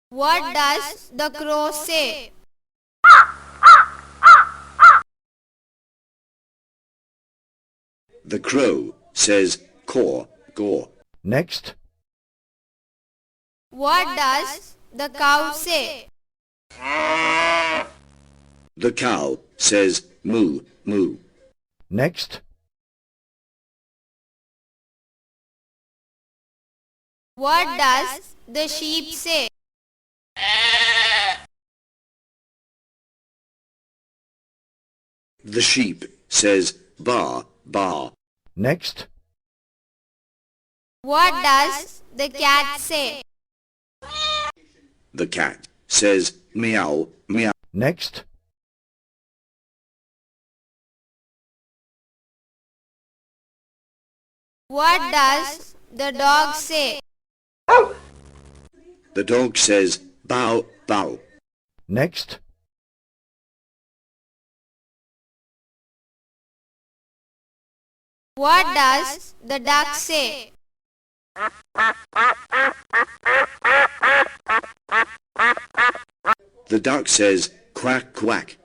What does the crow say? The crow says caw, gaw. Next. What does the cow say? The cow says moo, moo. Next. What does the sheep say? The sheep says baa, baa. Next. What does the cat say? The cat says meow, meow. Next. What does the dog say? The dog says bow, bow. Next. What does the duck say? The duck says quack, quack.